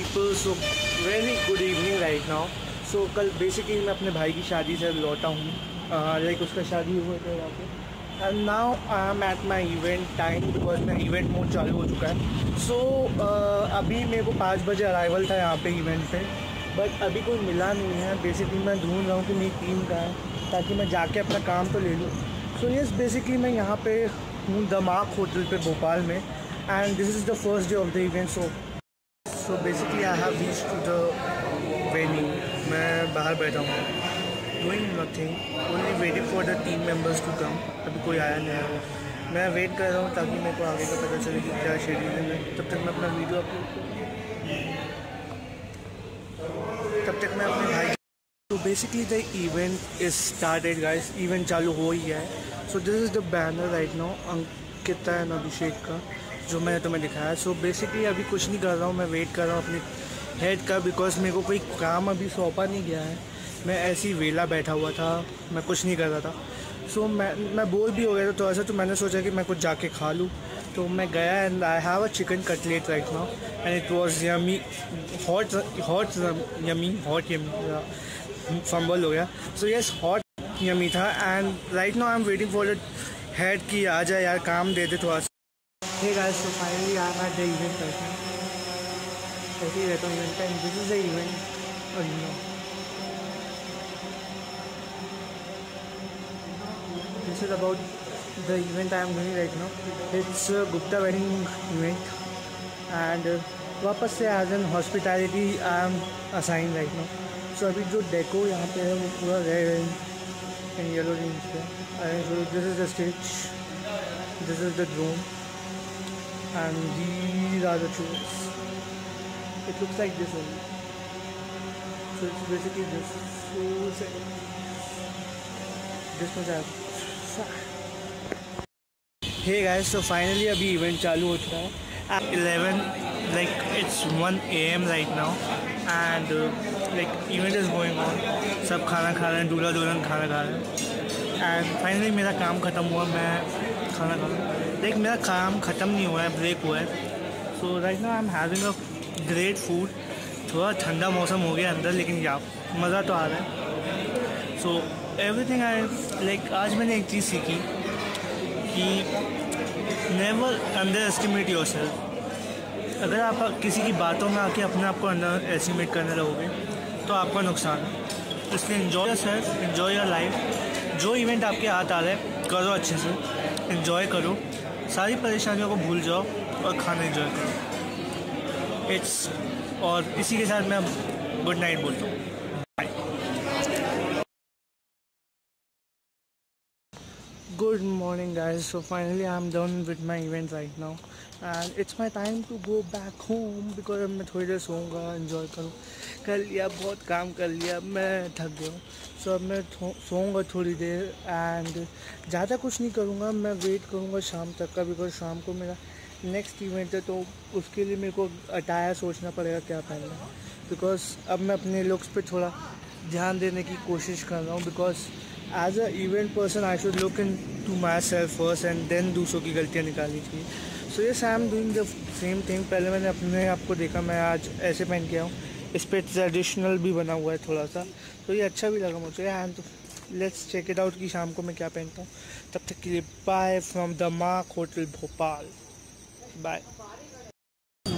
People, so very good evening right now. So कल basically मैं अपने भाई की शादी से लौटा हूँ, लाइक उसका शादी हुआ था यहाँ पे। And now I M at my event time because मेरा इवेंट मोड चालू हो चुका है। सो अभी मेरे को 5 बजे अराइवल था यहाँ पे इवेंट पे, बट अभी कोई मिला नहीं है। बेसिकली मैं ढूंढ रहा हूँ कि मेरी टीम कहाँ है ताकि मैं जाके अपना काम तो ले लूँ। सो यस, बेसिकली मैं यहाँ पे हूँ दमाक होटल पे भोपाल में, and this is the first day of the event. So basically I have reached to the venue. मैं बाहर बैठा हूँ, doing nothing, only waiting for the team members to come. अभी कोई आया नहीं है, मैं वेट कर रहा हूँ ताकि मेरे को आगे का पता चले कि क्या शेड्यूल है। तब तक मैं अपना वीडियो अपलोड करूँ, तब तक मैं अपने भाई। तो basically the event is started guys, event चालू हो ही है। So this is the banner right now, Ankita and Abhishek का, जो मैंने तुम्हें दिखाया। सो बेसिकली अभी कुछ नहीं कर रहा हूँ, मैं वेट कर रहा हूँ अपने हेड का, बिकॉज मेरे को कोई काम अभी सौंपा नहीं गया है। मैं ऐसे ही वेला बैठा हुआ था, मैं कुछ नहीं कर रहा था। सो मैं बोर भी हो गया था थोड़ा सा, तो मैंने सोचा कि मैं कुछ जाके खा लूँ। तो मैं गया and I have a chicken cutlet right now and it was yummy, hot yummy, fumble हो गया। सो यस, हॉट यमी था। And right now I am waiting for the head कि आ जाए यार, काम दे दे थोड़ा सा। Hey guys, so finally I am at the event right now. ऐसे ही रहता हूँ event time, this is the event और you know this is about the event I am doing right now. It's Gupta wedding event and वापस से as an hospitality I am assign right now. So अभी जो deco यहाँ पे है वो पूरा रेड एंड येलो रेंज पे है। This is the stage, this is the drone and these are the chairs. It looks like this only, so it's basically this. This much I. Hey guys, तो finally अभी event चालू हो चुका है। 11 like it's 1 AM right now and like event is going on. सब खाना खा रहे हैं, दूल्हा दुल्हन खाना खा रहे हैं। एंड फाइनली मेरा काम ख़त्म हुआ, मैं खाना खा रहा हूँ। लाइक मेरा काम ख़त्म नहीं हुआ है, ब्रेक हुआ है। So right now I am having a great food. थोड़ा ठंडा मौसम हो गया अंदर, लेकिन या मज़ा तो आ रहा है। सो एवरीथिंग आई लाइक, आज मैंने एक चीज़ सीखी कि never under estimate your self. अगर आप किसी की बातों में आके अपने आप को अंडर एस्टिमेट करने लगोगे तो आपका नुकसान है। इसलिए enjoy your self, enjoy your life. जो इवेंट आपके हाथ आ रहा है करो अच्छे से, इन्जॉय करो, सारी परेशानियों को भूल जाओ और खाना इन्जॉय करो। इट्स और इसी के साथ मैं गुड नाइट बोलता हूँ। Good morning guys, so finally I'm done with my event right now and it's my time to go back home because अब मैं थोड़ी देर सोऊंगा, enjoy करूँ। कर लिया, बहुत काम कर लिया, मैं थक गया हूँ। सो अब मैं सोऊंगा थोड़ी देर एंड ज़्यादा कुछ नहीं करूँगा। मैं वेट करूँगा शाम तक का, बिकॉज शाम को मेरा नेक्स्ट इवेंट है, तो उसके लिए मेरे को अटायर सोचना पड़ेगा क्या पहनना है। बिकॉज अब मैं अपने लुक्स पे थोड़ा ध्यान देने की कोशिश कर रहा हूँ, because as a event person I should look in to my self first and then दूसरों की गलतियाँ निकालनी चाहिए। So yes, I am doing the same thing. पहले मैंने अपने आप को देखा, मैं आज ऐसे पहन के आऊँ, इस पर ट्रेडिशनल भी बना हुआ है थोड़ा सा, तो ये अच्छा भी लगा मुझे। And let's check it out कि शाम को मैं क्या पहनता हूँ। तब तक के लिए bye from Damak hotel Bhopal, bye.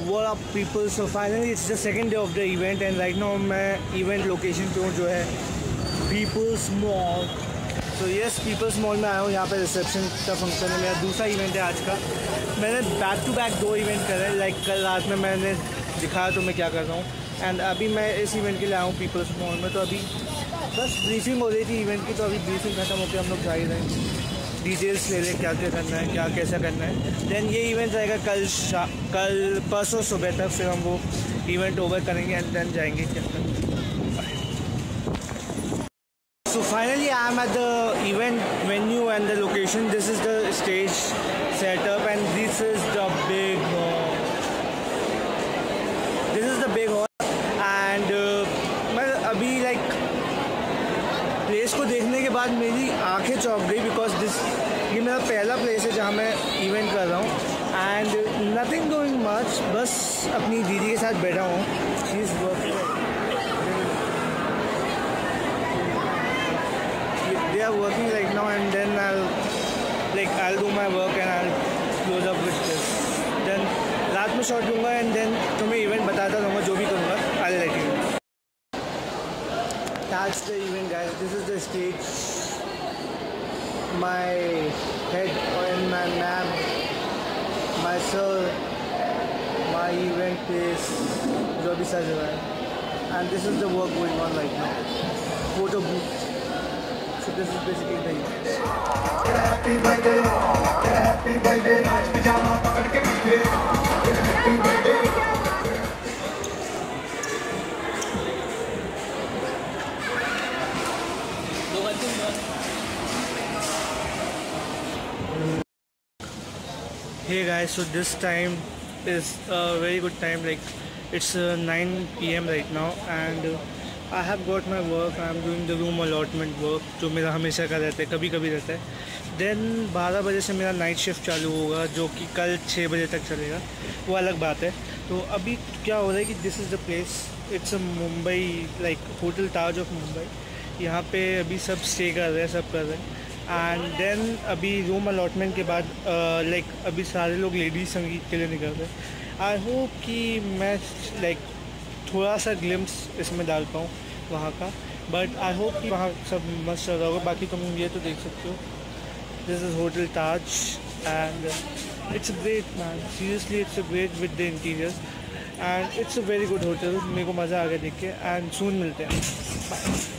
What up people, so finally it's the second day of the event and right now मैं इवेंट लोकेशन पे हूँ जो है पीपल्स मॉल। तो यस, पीपल्स मॉल में आया हूँ, यहाँ पे रिसेप्शन का फंक्शन है। मेरा दूसरा इवेंट है आज का। मैंने बैक टू बैक 2 इवेंट करे, लाइक कल रात में मैंने दिखाया तो मैं क्या कर रहा हूँ, एंड अभी मैं इस इवेंट के लिए आया हूँ पीपल्स मॉल में। तो अभी बस ब्रीफिंग हो रही थी इवेंट की, तो अभी ब्रीफिंग खत्म होकर हम लोग जा ही रहे हैं। डिटेल्स ले लें क्या क्या करना है, क्या कैसा करना है। देन ये इवेंट रहेगा कल परसों सुबह तक, फिर हम वो इवेंट ओवर करेंगे एंड देन जाएंगे क्या करना। So finally I am at the event venue and the location. This is the stage setup and this is the big hall. This is the big hall and मैं अभी like place को देखने के बाद मेरी आंखें चौंक गई, बिकॉज ये मेरा पहला प्लेस है जहाँ मैं इवेंट कर रहा हूँ एंड नथिंग डूइंग मच, बस अपनी दीदी के साथ बैठा हूँ are working right now, and then I'll do my work and I'll close up with this. Then रात में शॉट लूँगा एंड देन तुम्हें इवेंट बताता रहूँगा जो भी करूँगा. I'll let you know. That's the event, guys. This is the stage. My head and my ma'am, my sir, my event place जो अभी सज रहा है. And this is the work going on right now. Photo booth. So this is basically the event. Happy birthday, happy birthday. आज pyjama पकड़ के पीछे. Happy birthday. Hey guys, so this time is a very good time. Like it's 9 PM right now, and I have got my work. I am doing the room allotment work, जो मेरा हमेशा का रहता है, कभी कभी रहता है. Then 12 बजे से मेरा नाइट शिफ्ट चालू होगा, जो कि कल 6 बजे तक चलेगा. वो अलग बात है. तो अभी क्या हो रहा है कि this is the place. It's a Mumbai, like hotel Taj of Mumbai. यहाँ पे अभी सब स्टे कर रहे हैं, सब कर रहे हैं. एंड देन अभी रूम अलॉटमेंट के बाद अभी सारे लोग लेडीज संगीत के लिए निकल रहे हैं. आई होप कि मैं थोड़ा सा ग्लिम्स इसमें डाल पाऊँ वहाँ का. बट आई होप कि वहाँ सब मस्त चल रहा होगा. बाकी तुम ये तो देख सकते हो. This is hotel Taj and it's a great man. Seriously it's a great with the interiors and it's a very good hotel. मेरे को मज़ा आ गया देख के. एंड सून मिलते हैं. Bye.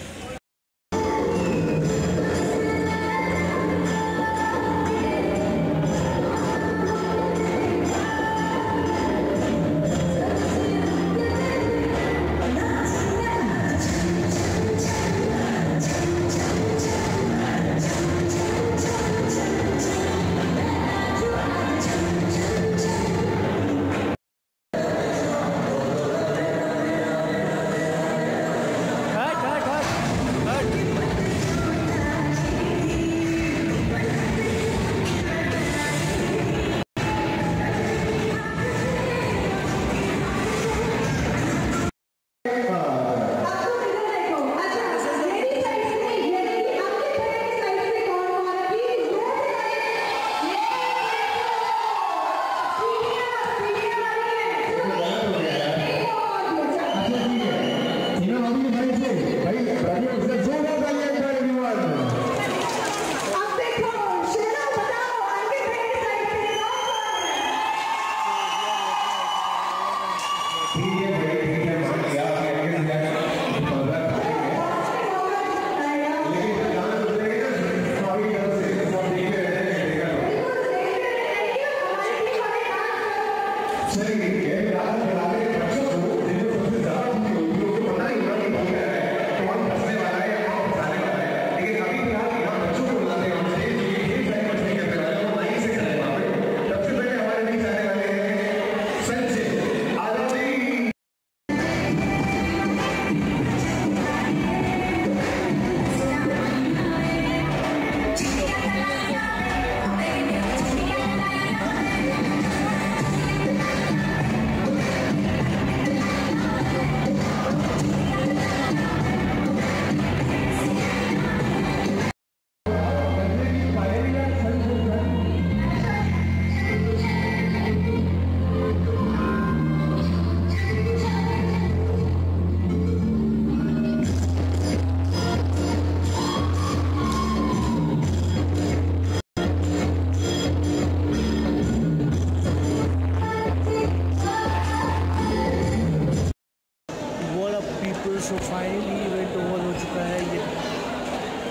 So finally event over हो चुका है. ये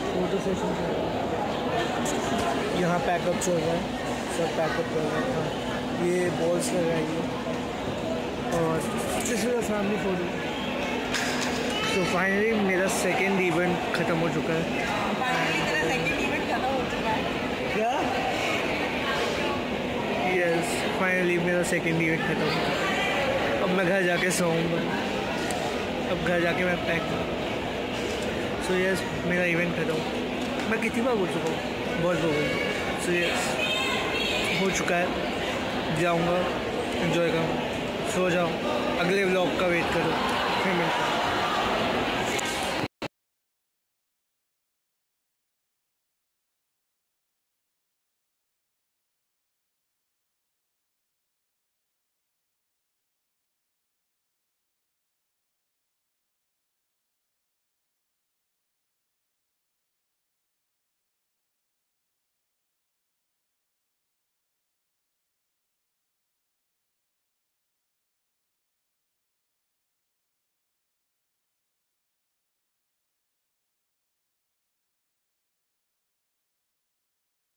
फोटो सेशन चल रहा है. यहाँ पैकअप चल रहा है. सब पैकअप कर रहा था. ये बॉल्स लगाइए और this is a family photo. So finally मेरा सेकेंड इवेंट ख़त्म हो चुका है. क्या? यस, फाइनली मेरा सेकेंड इवेंट ख़त्म हो चुका है. अब मैं घर जाके सोऊंगा. अब घर जाके मैं पैक करूँ. सो यस, मेरा इवेंट खत्म. मैं कितनी बार बोल चुका हूँ, बहुत हो गई. सो यस, हो चुका है. जाऊँगा, एंजॉय करूँ, सो जाऊँ. अगले व्लॉग का वेट करो. फिर मिलता हूँ.